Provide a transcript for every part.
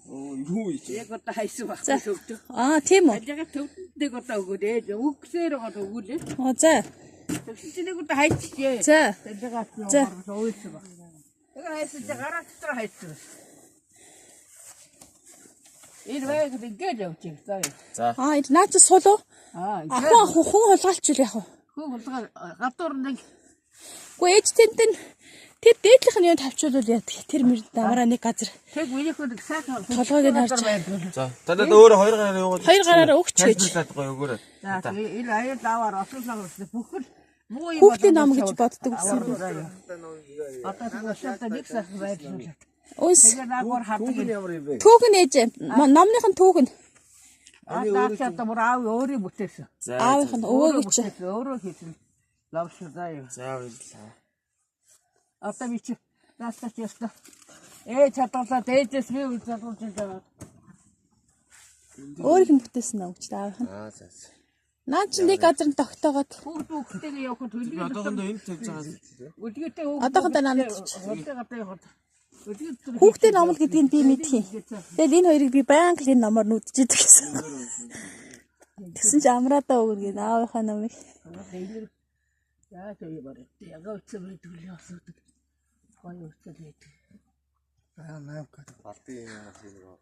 Юу ийч. Яг одоо хайсан баг төвдөө. Аа тийм үү. Яг төвдөг одоо өгөөд үгсээр одоо өгүүлээ. Оо за. Тэгсчнийг одоо хайчихъя. За. За. Ойлсон баг. Тэгээ хайсан чи гараа дотор хайсан. Энэ яг ингэж явж байгаа. За. Аа наа чи сул уу? Ахын хүн хулгайлч үл яг. Хүн хулгай гадуур нэг. Гэхдээ ээж тентэн тэр дээдлийнх нь юу тавьчулвал яа тэр мөр даваараа нэг газар. Тэг миний хөл сайхан Толгойг нь харж. За. Танад өөрөө хоёр гараар яваад. Хоёр гараараа өгч гэж. Тайлбарлаад өгөөрэй. За тэгээ энэ аяа даваар ослуулсан бүхэл муу юм Хүүхдийн ном гэж боддог гэсэн. Одоо тэгээ шатаа нэг сайхан байрлуулаад. Үс. Тэгээ наагуур хатдаг. Түүхэн ээж номных нь түүхэн. Аа та бүр аав өөрөө бүтээсэн. Аавынх нь өвөө гэж. Өөрөө хийсэн. Лавшдаа юу. За баярлалаа. Одоо би чи наастаа яста. Чадварлаа дээжээс би үл задуулж байгаа. Өөрийнх нь бүтээсэн аавч аавынх нь. Аа за. Наа чи нэг газар тогтоогоод Хүүхдтэйгээ явах төлөв. Одоохондоо энд тавьж байгаа. Өдгөөтэй одоохондоо намайг гадаа явах. хүүхдийн ном л гэдгийг би мэдхий. Тэгэл энэ хоёрыг би байнга л энэ номоор нүдэж идэг гэсэн. Тэгсэн чи амраадаа өгөргөө аавынхаа номыг. Яа тэгээ барь. Яг өцөө мэдвэл асуудаг. Гоё өцөө байдаг. Аа наавка. Балтын машин руу.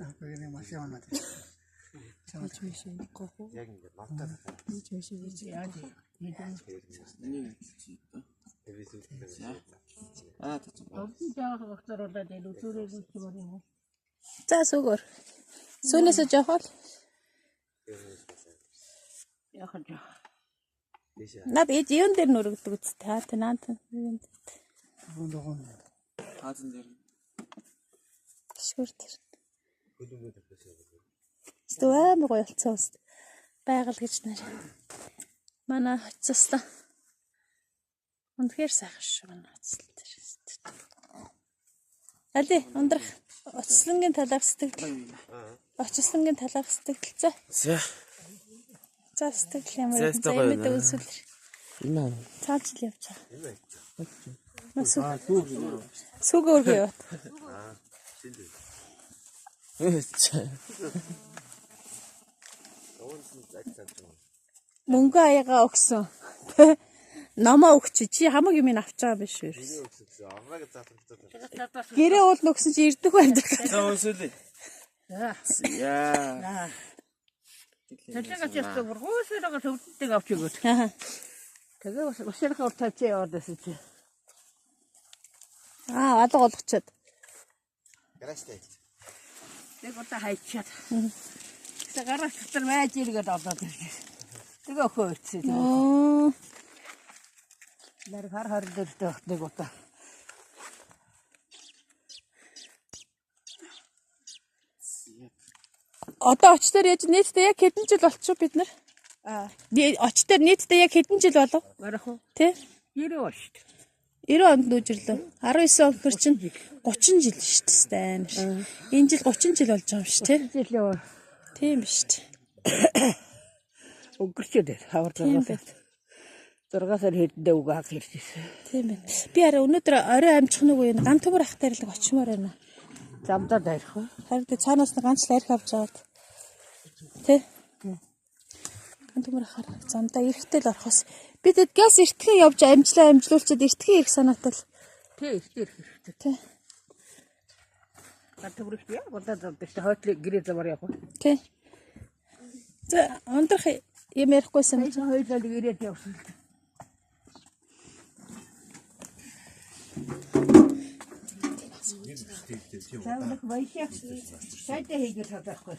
Апэний машин оноо. Чамч машин гохоо. Яг ингэ мартаа. Чамч машин Яа. Аа Овчин жаах гохцоруулаад энэ өцөөрөө зүгчмөр юм. За сүгөр. Сүүнээсээ жоохол. Яг жаа. Над ээж юун дээр нүргдэг үст та танаад юм. хаазан дээр. Шүр тэр. Стуам гоёлцсон үст. Байгаль гэж нэр. Манай хоцсоста. Үнэхээр сайхан шүү манай хоцсол тэр. Али ундрах оцслонгийн талаар сэтгэл. Оцслонгийн талаар сэтгэл зэ. За. За сэтгэл ямар юм зэмэд үлсэл. Имаа. Цаач л явж байгаа. Сүгөр гэх. Мөнгө аяга өгсөн. Намаа өгч чи хамаг юм авч байгаа биш үү? Гэрээ уул нөгсөн чи ирдэх байдаг. За өсөлөө. Яа. Тэжээгээ ястаа бүр гоосоо төвддөг авч өгөөд. Тэгээ бас усрахаа уртаач яваадаас чи. Аа алга болгочоод. Гараастай. Тэг одоо хайчаад. Тэгээ гараас дотор байж иргээд одоо тэр. Тэгээ өхөө өцсөө. Оо. Нар хар дэртэй нэг удаа. Одоо очтоор яаж нийтдээ яг хэдэн жил болчихв бид нар? Очтоор нийтдээ яг хэдэн жил болов? Барах уу? Тэ? 90 бол шүү дээ. 90 онд нүүжрлөө. 19 он хөр чинь 30 жил шүү дээ. Энэ жил 30 жил болж байгаа юм шүү, тэ? Жилээ. Тийм шүү дээ. Өнгөрчөөд хавар цагаас. 6 сар хэдэндээ үг хаах ирсэн. Тийм байна. Би арай өнөөдөр орой амжих нүг юу гам төмөр ах дээр л очимоор байна. Замдаа дайрах уу? Харин тэ цаанаас нь ганц л арх авч аваад. Тэ? Гам төмөр ахаар замдаа эрэхтэй л орохоос бид газ эртхэн явж амжлуулчаад эртхэн ирэх санаатай л. Тэ ирэх хэрэгтэй. Тэ. Гатврч яа бодоод байна. Хойтлыг гэрээ замаар явах. Тэ. За ундрах юм ярихгүйсэн. Хоёулаа гэрээд явсан. Сайн баяшаа. Сайтай хийгээд чадахгүй.